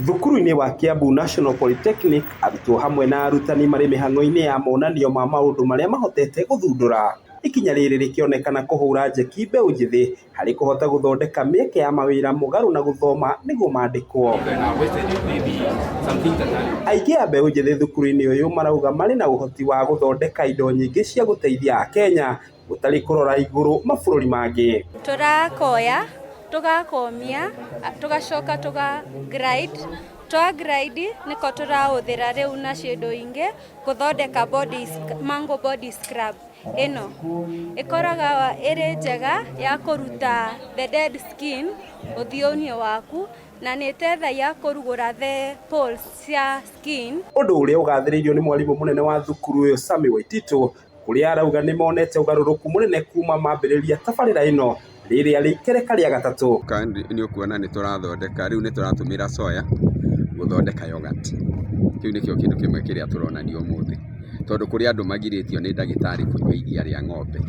Thukuru-ini wa Kiambu National Polytechnic arutwo hamwe na arutani marĩ mĩhang'o-inĩ ya monanio ma maũndũ marĩa mahotete gũthundũra. Ikinya rĩrĩ rĩkĩonekana kũhũra njeki mbeũ njĩthĩ harĩ kũhota gũthondeka mĩeke ya mawĩra mũgarũ na gũthoma nĩguo mandĩkwo. Aingĩ a mbeũ njĩthĩ thukuru-inĩ ũyũ marauga marĩ na ũhoti wa gũthondeka indo nyingĩ cia gũteithia Akenya gũtarĩ kũrora igũrũ mabũrũri mangĩ. Tũrakoya, tugakomia, tugacoka tuga-grade. Twa-grade nĩko tũrahũthĩra rĩu nacio indo ingĩ gũthondeka mango body scrub. Ĩno ĩkoraga ĩrĩ njega ya kũruta the dead skin ũthiũ-inĩ waku na nĩ ĩteithagia kũrugũra the pores cia skin. Ũndũ ũrĩa ũgathĩrĩirio nĩ mwarimũ mũnene wa thukuru ũyũ Sami Waititũ, kũrĩa arauga nĩ monete ũgarũrũku mũnene kuma mambĩrĩria tabarĩra ĩno rĩrĩa rĩkereka rĩa gatatũ. Nĩ ũkuona nĩ tũrathondeka rĩu nĩ tũratũmĩra soya gũthondeka yogurt. Kĩu nĩkĩo kĩndũ kĩmwe kĩrĩa tũronanio ũmũthĩ. Tondũ kũrĩa andũ magirĩtio nĩ ndagĩtarĩ kũnyua iria rĩa ng'ombe,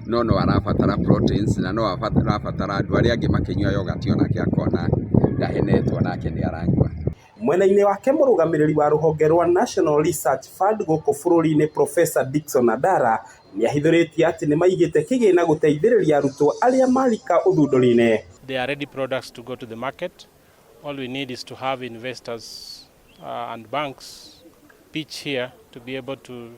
no arabatara proteins na no arabatara andũ arĩa angĩ makĩnyua yogurt onake akona ndahenetwo nake nĩ aranyua. Mwena-inĩ wake mũrũgamĩrĩri wa rũhonge rwa National Research Fund gũkũ bũrũri-inĩ Professor Dickson Adara nĩ ahithũrĩtie atĩ nĩ maigĩte kĩgĩna gũteithĩrĩria arutwo arĩa marika ũthundũri-inĩ. They are ready products to go to the market. All we need is to have investors and banks pitch here to be able to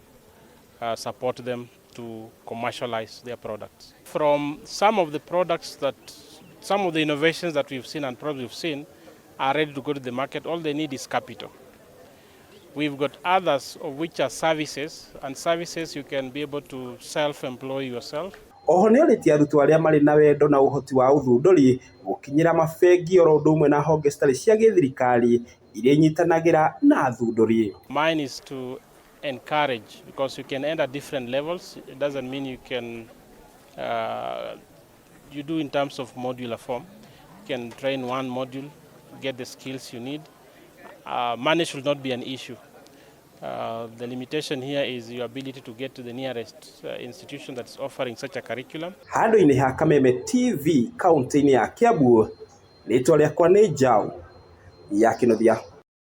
support them to commercialize their products. From some of the products some of the innovations that we've seen and products we've seen are ready to go to the market. All they need is capital. We've got others of which are services, and services you can be able to self-employ yourself. Oho nĩ orĩtie arutwo arĩa marĩ na wendo na ũhoti wa ũthundũri gũkinyĩra mabengi oro ũndũ ũmwe na honge citarĩ cia gĩthirikari iria inyitanagĩra na athundũri. Mine is to encourage, because you can end at different levels. It doesn't mean you can you do in terms of modular form. You can train one module, get the skills you need. Money should not be an issue. The limitation here is your ability to get to the nearest institution that's offering such a curriculum. Handũ-inĩ ha Kameme TV kaunti-inĩ ya Kiambu, rĩtwa rĩakwa nĩ Njau ya Kĩnuthia.